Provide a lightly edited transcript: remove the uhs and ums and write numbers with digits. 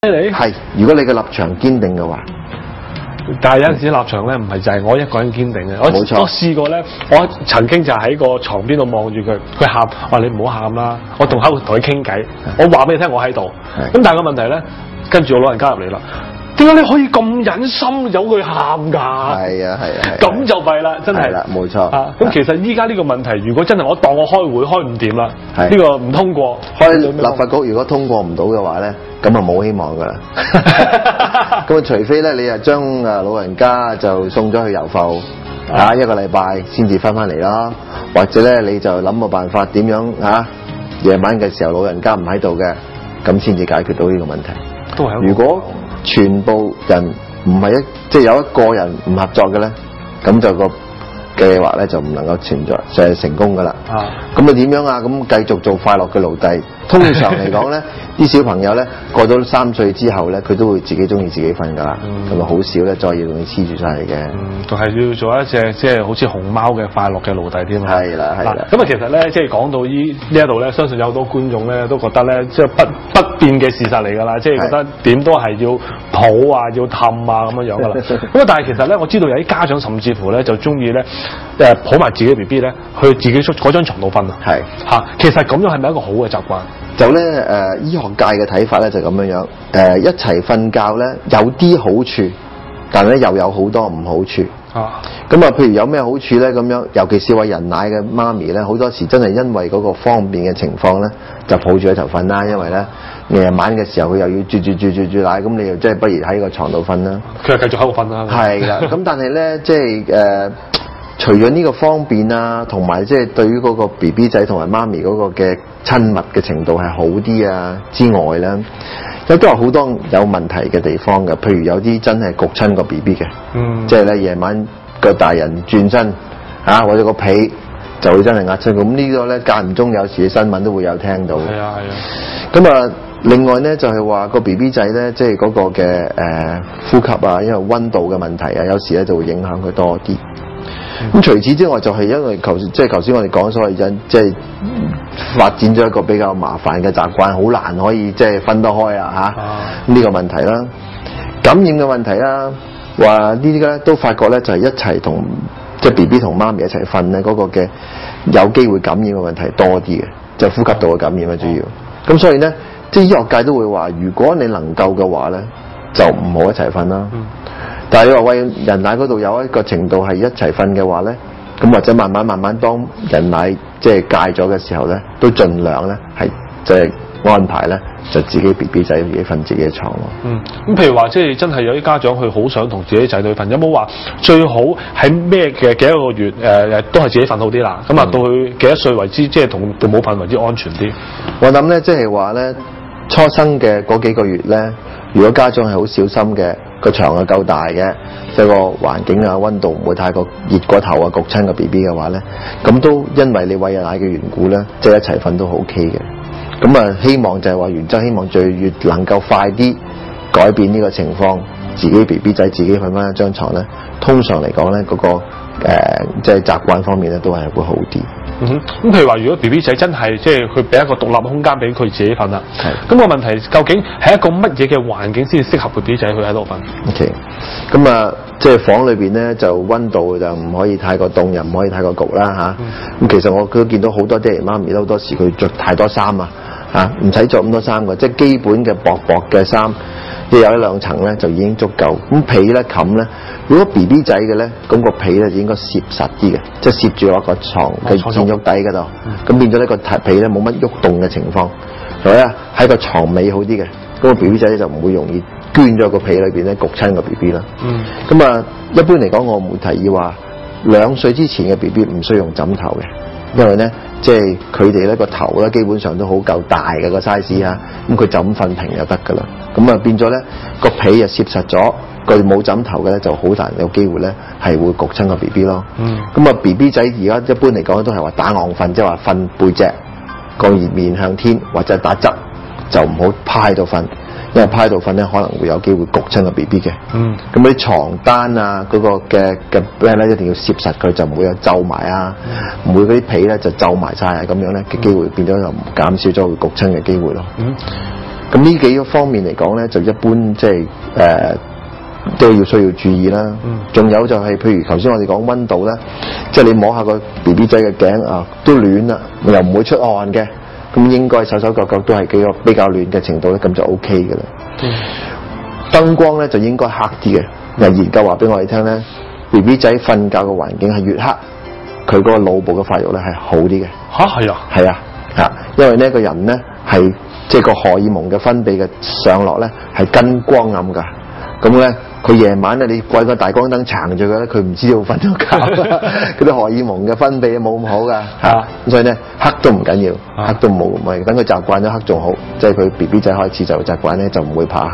你係，如果你嘅立場堅定嘅話，但係有陣時立場咧唔係就係我一個人堅定嘅。冇錯我試過咧，我曾經就喺個床邊度望住佢，佢喊，話你唔好喊啦，我仲喺度同佢傾偈，我話俾你聽我喺度。咁但係個問題咧，跟住我老人家入嚟啦。點解你可以咁忍心由佢喊㗎？係啊，咁就弊啦，真係。係啦，冇錯。咁其實依家呢個問題，如果真係我當我開會開唔掂啦，呢個唔通過，開立法局如果通過唔到嘅話咧，咁啊冇希望㗎啦。咁啊，除非咧你啊將老人家就送咗去遊埠一個禮拜先至翻嚟啦，或者咧你就諗個辦法點樣夜晚嘅時候老人家唔喺度嘅，咁先至解決到呢個問題。都係。如果全部人唔係即係有一個人唔合作嘅咧，咁就個計劃咧就唔能夠存在，就係成功噶啦。咁啊點樣啊？咁繼續做快樂嘅奴隸。通常嚟講咧，啲小朋友咧過咗3歲之後咧，佢都會自己中意自己瞓噶啦，咁啊好少咧再要同你黐住晒嘅。仲係要做一隻即係好似熊貓嘅快樂嘅奴隸添啊！係啦。咁啊其實咧，即係講到呢一度咧，相信有好多觀眾咧都覺得咧，即係不變嘅事實嚟㗎啦，即係覺得點都係要抱啊，要氹啊咁樣㗎啦。咁啊，但係其實咧，我知道有啲家長甚至乎咧就中意咧抱埋自己 BB 咧去自己嗰張床度瞓啊。係嚇，其實咁樣係咪一個好嘅習慣？就咧醫學界嘅睇法咧就咁樣一齊瞓覺咧有啲好處，但係咧又有好多唔好處。咁啊，譬如有咩好處咧？咁樣，尤其是餵人奶嘅媽咪咧，好多時真係因為嗰個方便嘅情況咧，就抱住喺頭瞓啦。因為咧夜晚嘅時候佢又要啜奶，咁你又真係不如喺個床度瞓啦。佢又繼續喺度瞓啦。係啦，咁但係咧即係除咗呢個方便啊，同埋即係對於嗰個 BB 仔同埋媽咪嗰個嘅親密嘅程度係好啲啊之外咧，都有好多有問題嘅地方嘅。譬如有啲真係焗親個 BB 嘅，即係咧夜晚個大人轉身或者個被就會真係壓親。咁呢個咧間唔中有時嘅新聞都會有聽到。係啊。咁啊，另外咧就係話個 BB 仔咧，即係嗰個嘅呼吸啊，因為溫度嘅問題啊，有時咧就會影響佢多啲。咁除此之外，就係因為頭先我哋講所謂即係發展咗一個比較麻煩嘅習慣，好難可以即係分得開呢個問題啦。感染嘅問題啦，話呢啲咧都發覺咧就係一齊同即係 BB 同媽咪一齊瞓咧，嗰個嘅有機會感染嘅問題多啲嘅，就係呼吸道嘅感染啊主要。咁所以咧，即係醫學界都會話，如果你能夠嘅話咧，就唔好一齊瞓啦。但係你話餵人奶嗰度有一個程度係一齊瞓嘅話咧，咁或者慢慢當人奶即係戒咗嘅時候咧，都盡量咧係即係安排咧就自己 BB 仔自己瞓自己嘅床咯。咁譬如話即係真係有啲家長佢好想同自己仔女瞓，有冇話最好喺咩嘅幾多個月都係自己瞓好啲啦？咁啊到佢幾多歲為之即係同父母瞓為之安全啲？我諗咧即係話咧初生嘅嗰幾個月咧，如果家長係好小心嘅。個床啊夠大嘅，即係個環境啊溫度唔會太過熱過頭啊焗親個 BB 嘅話咧，咁都因為你餵人奶嘅緣故咧，即係一齊瞓都 OK 嘅。咁啊希望就係話原則希望最越能夠快啲改變呢個情況，自己 BB 仔自己瞓翻一張床咧，通常嚟講咧嗰個即係習慣方面咧都係會好啲。咁譬如話，如果 BB 仔真係即係佢俾一個獨立空間俾佢自己瞓啦，咁個問題究竟係一個乜嘢嘅環境先適合 BB 仔去喺度瞓 ？OK， 咁啊，即係房裏邊咧就溫度就唔可以太過凍，又唔可以太過焗啦咁其實我都見到好多爹哋媽咪都好多時佢着太多衫唔使着咁多衫嘅，即係基本嘅薄嘅衫，即係有1-2層咧就已經足夠。咁被咧冚咧。如果 BB 仔嘅咧，咁個被咧就應該攝實啲嘅，即係攝住落個床嘅墊褥底嗰度，咁變咗呢個被咧冇乜喐動嘅情況，所以喺個床尾好啲嘅，咁個 BB 仔咧就唔會容易捐咗個被裏邊咧焗親個 BB 啦。咁啊，一般嚟講，我唔會提議話2歲之前嘅 BB 唔需要用枕頭嘅，因為咧即係佢哋咧個頭咧基本上都好夠大嘅個 size 咁佢就咁瞓平就得㗎啦。咁啊變咗咧個被就攝實咗。佢冇枕頭嘅咧，就好難有機會咧係會焗親個 BB 咯。咁啊 BB 仔而家一般嚟講都係話打昂瞓，即係話瞓背脊，個面向天或者打側，就唔好趴喺度瞓，因為趴喺度瞓咧可能會有機會焗親個 BB 嘅。咁啲床單啊嗰個嘅咩咧一定要攝實佢，就唔會有皺埋唔會嗰啲被咧就皺埋晒咁樣咧嘅機會變咗就減少咗會焗親嘅機會咯。咁呢幾個方面嚟講咧，就一般即係都要需要注意啦。仲有就係譬如頭先我哋講温度啦，即係你摸下個 BB 仔嘅頸啊，都暖啦，又唔會出汗嘅，咁應該手手腳腳都係比較暖嘅程度咧，咁就 OK 嘅啦。燈光咧就應該黑啲嘅。研究話俾我哋聽咧 ，BB 仔瞓覺嘅環境係越黑，佢嗰個腦部嘅發育咧係好啲嘅。嚇係啊，係啊，因為呢個人咧係即係個荷爾蒙嘅分泌嘅上落咧係跟光暗㗎。咁咧佢夜晚咧你掛個大光燈撐住佢咧，佢唔知道瞓咗覺，嗰啲荷爾蒙嘅分泌冇咁好㗎。咁所以咧黑都唔緊要，黑都冇，咪等佢習慣咗黑仲好，即係佢 BB 仔開始就習慣咧就唔會怕黑。